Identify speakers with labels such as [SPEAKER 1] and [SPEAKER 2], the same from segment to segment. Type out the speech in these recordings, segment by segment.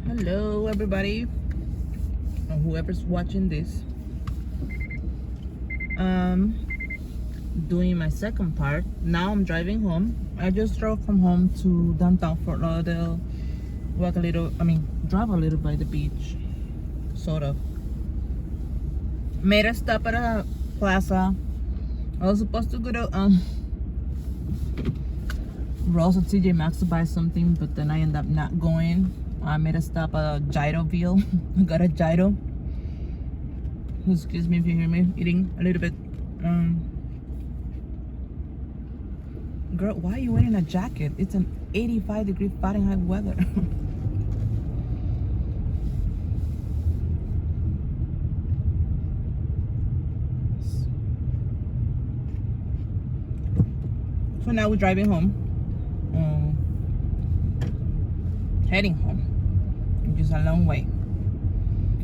[SPEAKER 1] Hello, everybody, and whoever's watching this. Doing my second part. Now I'm driving home. I just drove from home to downtown Fort Lauderdale. Walk a little. Drive a little by the beach, sort of. Made a stop at a plaza. I was supposed to go to Ross at TJ Maxx to buy something, but then I ended up not going. I made a stop at a gyroville. I got a gyro. Excuse me if you hear me eating a little bit. Girl, why are you wearing a jacket? It's an 85-degree Fahrenheit weather. So now we're driving home. Heading home. Just a long way.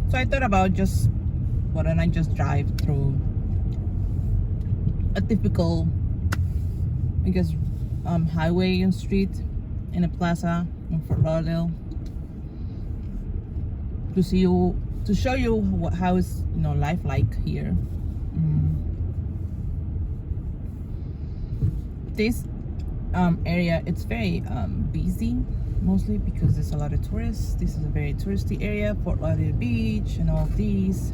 [SPEAKER 1] So I thought about why don't I just drive through a typical, I guess, highway and street in a plaza in Fort Lauderdale to show you how is life like here. This area, it's very busy, mostly because there's a lot of tourists. This is a very touristy area, Fort Lauderdale Beach and all of these.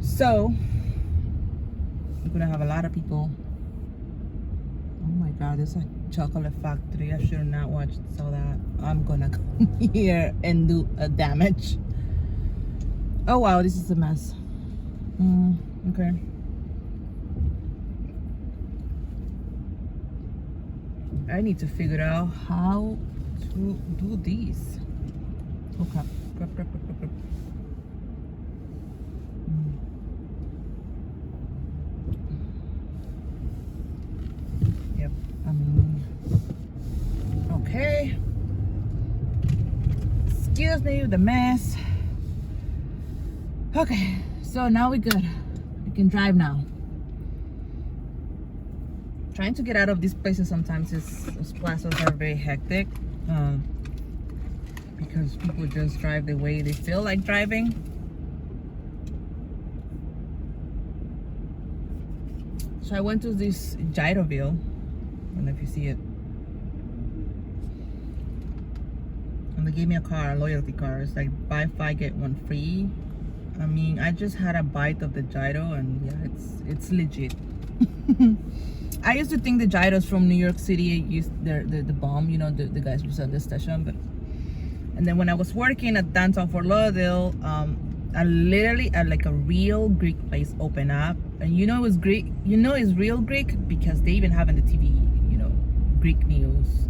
[SPEAKER 1] So we're gonna have a lot of people. Oh my god, there's a chocolate factory. I should have not watched all that. I'm gonna come here and do a damage. Oh wow, this is a mess. Okay. I need to figure out how to do these. Okay. Crap. Yep. Okay. Excuse me, the mess. Okay, so now we're good. We can drive now. Trying to get out of these places sometimes those plazas are very hectic because people just drive the way they feel like driving. So I went to this gyroville. I don't know if you see it. And they gave me a loyalty card. It's like buy 5 get 1 free. I just had a bite of the gyro and yeah, it's legit. I used to think the gyros from New York City used the bomb, the guys who sell the station. And then when I was working at Downtown Fort Lauderdale, I literally at like a real Greek place opened up, and it was Greek. It's real Greek because they even have in the TV, Greek news.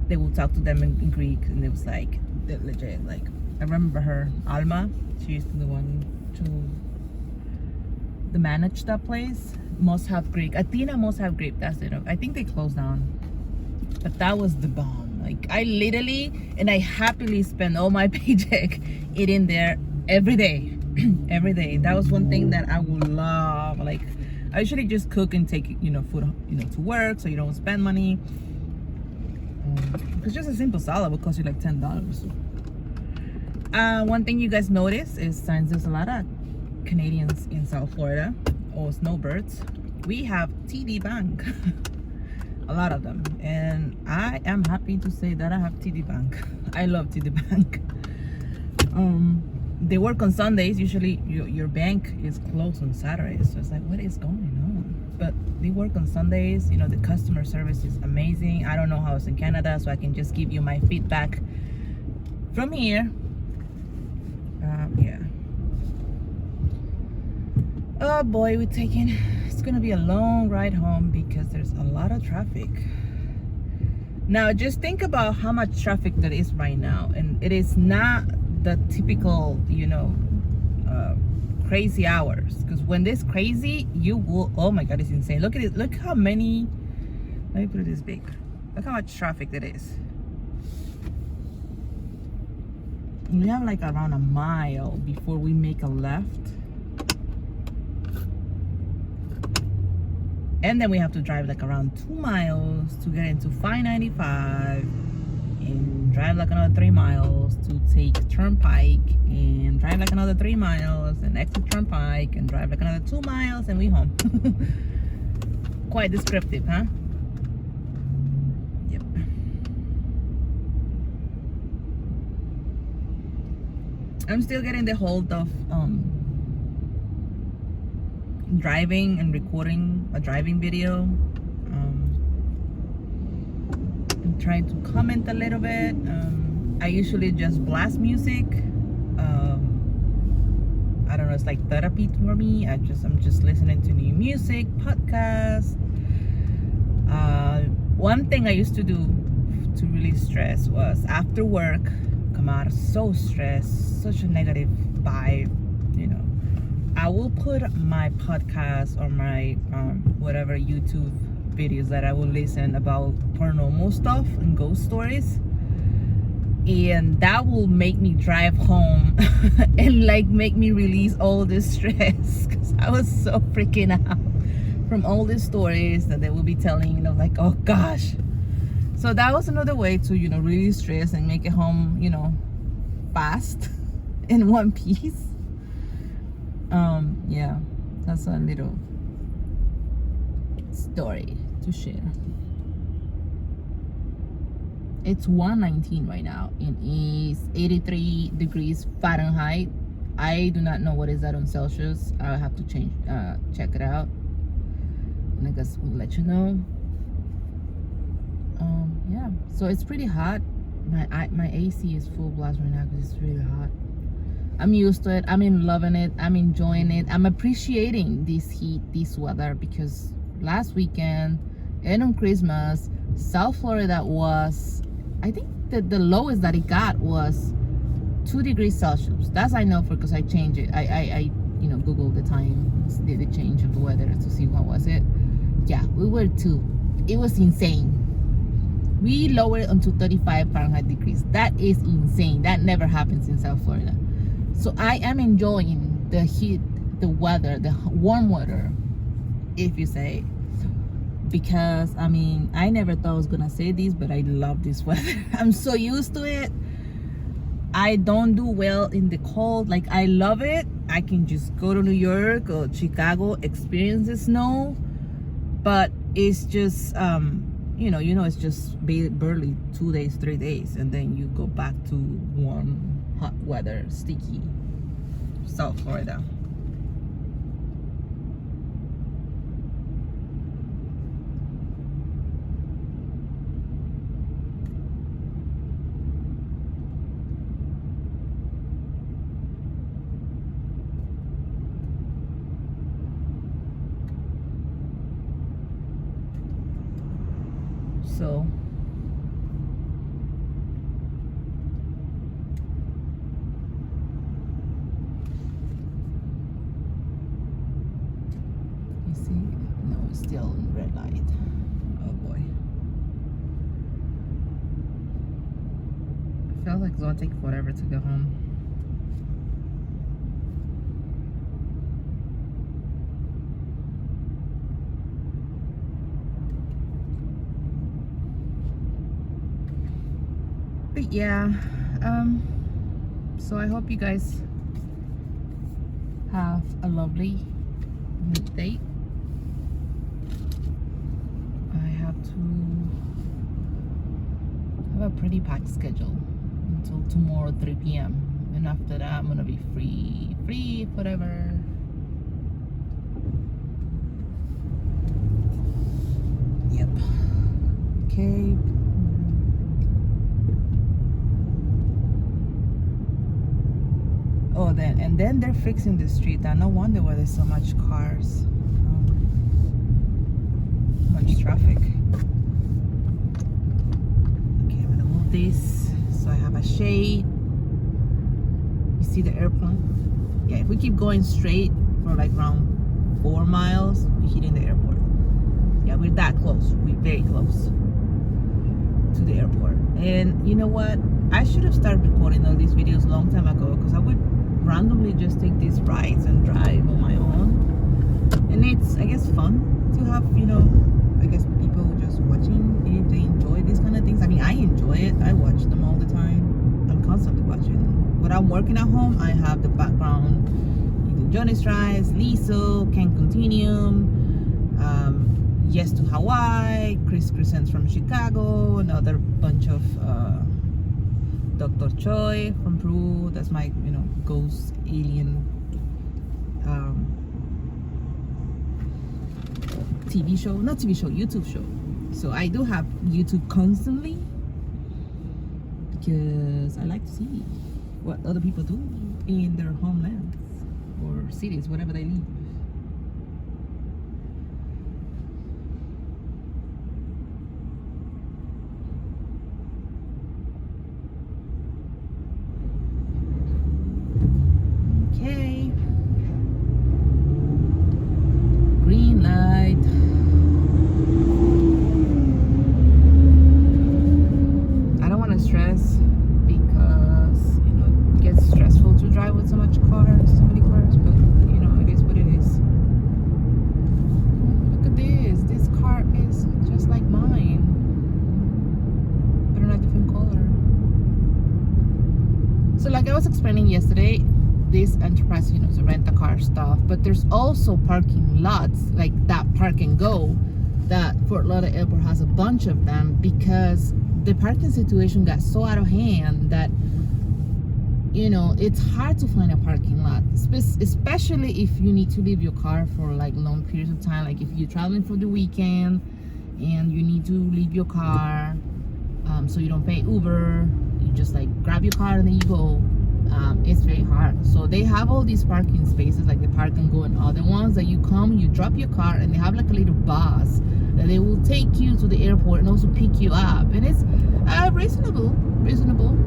[SPEAKER 1] They will talk to them in Greek, and it was like legit. Like I remember her, Alma. She used to be the one to manage that place. Must have Greek. Athena must have Greek. That's it. I think they closed down. But that was the bomb. Like I literally and I happily spend all my paycheck eating there every day. Every day. That was one thing that I would love. Like I usually just cook and take food to work so you don't spend money. Because just a simple salad would cost you like $10. One thing you guys notice is since there's a lot of Canadians in South Florida or snowbirds, we have TD Bank. A lot of them, and I am happy to say that I have TD Bank. I love TD Bank. They work on Sundays. Usually your bank is closed on Saturdays, so it's like, what is going on? But they work on Sundays. The customer service is amazing. I don't know how it's in Canada, so I can just give you my feedback from here. Yeah. Oh boy, it's gonna be a long ride home because there's a lot of traffic. Now just think about how much traffic there is right now, and it is not the typical crazy hours, because when there's crazy you will, oh my god, it's insane. Look at it, look how many, let me put it this big, look how much traffic there is. We have like around a mile before we make a left. And then we have to drive like around 2 miles to get into 595 and drive drive like another 3 miles to take turnpike, and drive like another 3 miles and exit turnpike, and drive like another 2 miles, and we home. Quite descriptive, huh? Yep. I'm still getting the hold of driving and recording a driving video. I'm trying to comment a little bit. I usually just blast music. I don't know, it's like therapy for me. I'm just listening to new music, podcasts. One thing I used to do to really stress was after work, come out so stressed, such a negative vibe, you know, I will put my podcast or my whatever YouTube videos that I will listen about paranormal stuff and ghost stories, and that will make me drive home and like make me release all this stress, because I was so freaking out from all these stories that they will be telling, you know, like, oh gosh. So that was another way to, you know, release stress and make it home, you know, fast in one piece. Yeah, that's a little story to share. It's 119 right now, and it's 83 degrees Fahrenheit. I do not know what is that on Celsius. I'll have to check it out, and I guess we'll let you know. Yeah, so it's pretty hot. My AC is full blast right now because it's really hot. I'm used to it. I'm loving it. I'm enjoying it. I'm appreciating this heat, this weather, because last weekend and on Christmas, South Florida was, I think that the lowest that it got was 2 degrees Celsius. That's I know, because I changed it. I you know, Googled the time, did the change of the weather to see what was it. Yeah, we were 2. It was insane. We lowered it onto 35 Fahrenheit degrees. That is insane. That never happens in South Florida. So I am enjoying the heat, the weather, the warm weather, if you say, because I mean, I never thought I was gonna say this, but I love this weather. I'm so used to it. I don't do well in the cold. Like, I love it. I can just go to New York or Chicago, experience the snow, but it's just you know, it's just barely 2 days, 3 days, and then you go back to warm, hot weather, sticky South Florida. So you see, no, it's still in red light. Oh boy, I feel like it's gonna take forever to go home. But yeah, so I hope you guys have a lovely midday. I have a pretty packed schedule until tomorrow 3 p.m. and after that I'm gonna be free forever. Yep. Okay. Oh, then they're fixing the street. No wonder why there's so much cars, much traffic. Okay, I'm gonna move this so I have a shade. You see the airplane? Yeah, if we keep going straight for like around 4 miles, we're hitting the airport. Yeah, we're that close. We're very close to the airport. And you know what? I should have started recording all these videos a long time ago, because I would randomly just take these rides and drive on my own, and it's, I guess, fun to have, you know, I guess people just watching if they enjoy these kind of things. I mean, I enjoy it. I watch them all the time. fine. I'm constantly watching. When I'm working at home, I have the background eating Johnny's Rice, Lizzo, Can Continuum, Yes to Hawaii, Chris Crescent from Chicago, another bunch of Dr. Choi from Peru. That's my, ghost alien TV show, not TV show, YouTube show. So I do have YouTube constantly because I like to see what other people do in their homelands or cities, wherever they live. Okay. Green light. I don't want to stress because it gets stressful to drive with so many cars, but it is what it is. Look at this. This car is just like mine, but in a different color. So like I was explaining yesterday, this enterprise, is a rent-a-car stuff, but there's also parking lots like that Park and Go that Fort Lauderdale Airport has a bunch of them because the parking situation got so out of hand that it's hard to find a parking lot, especially if you need to leave your car for like long periods of time, like if you're traveling for the weekend and you need to leave your car, so you don't pay Uber, you just like grab your car and then you go. It's very hard. So they have all these parking spaces like the Park and Go and other ones that you come, you drop your car, and they have like a little bus that they will take you to the airport and also pick you up, and it's reasonable.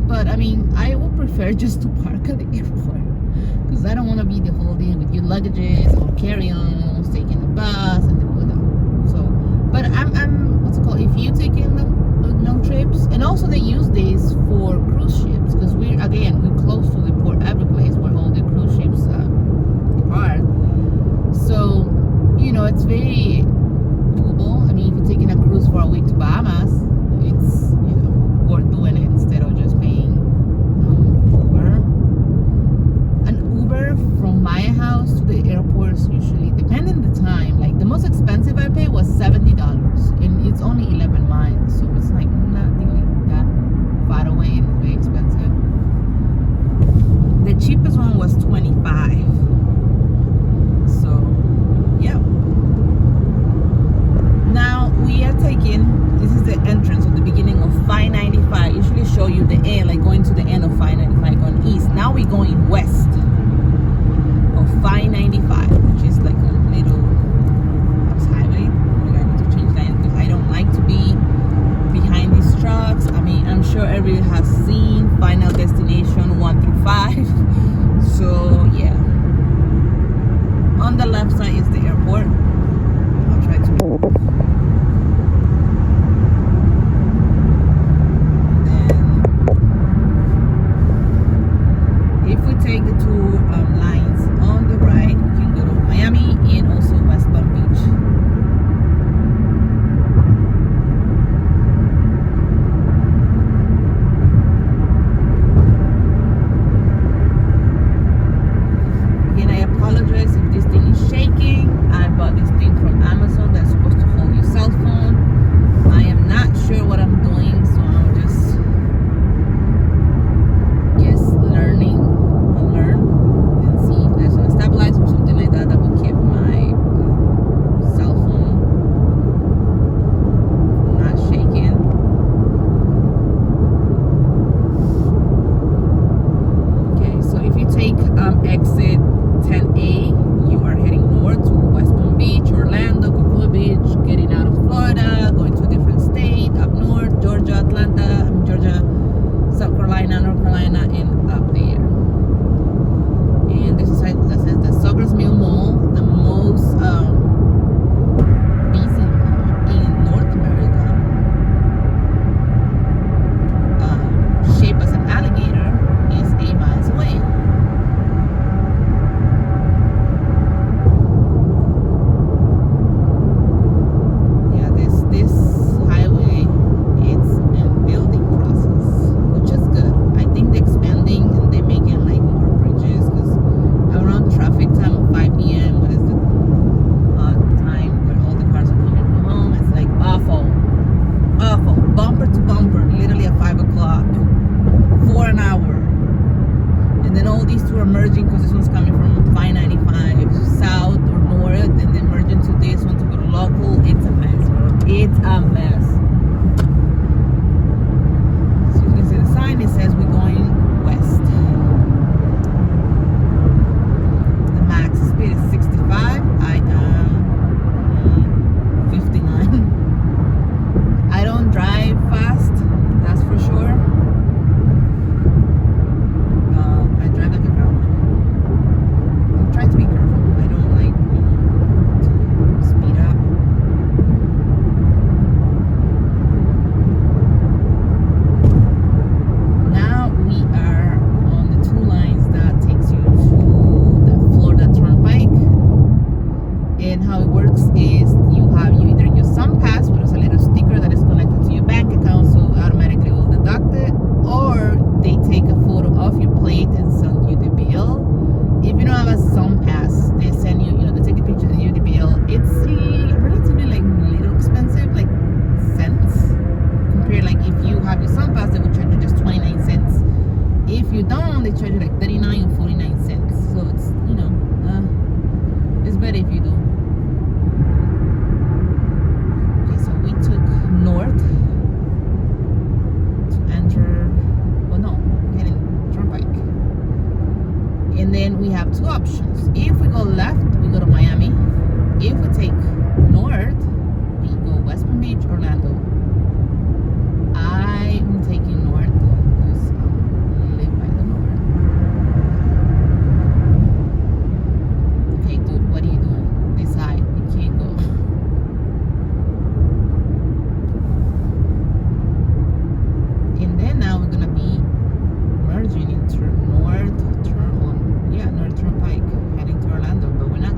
[SPEAKER 1] But I mean, I would prefer just to park at the airport because I don't want to be the whole day with your luggages or carry-ons, taking the bus and so. But I'm what's it called? If you take in long trips, and also they use these for cruise ships because we're close to the Port Everglades where all the cruise ships depart. So it's very doable. I mean, if you're taking a cruise for a week to Bahamas, it's worth doing it instead of just paying Uber. An Uber from my house to the airport is usually, depending the time, like the most expensive I paid was $70, and it's only 11 miles, so it's like not really that far away and it's very expensive. The cheapest one was $25. So yeah. Now we are taking, this is the entrance of the beginning of 595. I usually show you the end, like going to the end of 595 going east. Now we're going west of 595, which is like a little highway. I need to change that because I don't like to be behind these trucks. I mean, I'm sure everybody has seen Final Destination 1 through 5. So yeah, on the left side is the airport. I'll try to take the two lines on the right, you can go to Miami and also West Palm Beach. Again, I apologize if this thing is shaking. they charge you like 39 or 49 cents. So it's, you know, it's better if you do. Okay, so we took north to enter, well no, getting turnpike. And then we have two options. If we go left, we go to Miami. If we take north, we go West Palm Beach, Orlando. I'm taking north because I live by the north. Okay, dude, what are you doing? This side, we can't go. And then now we're gonna be merging into north turnpike, heading to Orlando, but we're not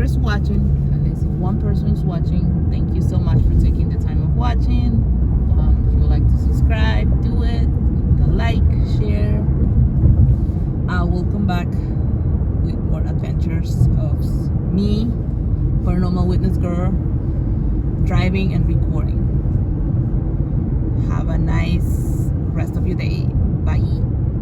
[SPEAKER 1] whoever's watching, at least if one person is watching, thank you so much for taking the time of watching. If you would like to subscribe, do it. Give it a like, share. I will come back with more adventures of me, paranormal witness girl, driving and recording. Have a nice rest of your day.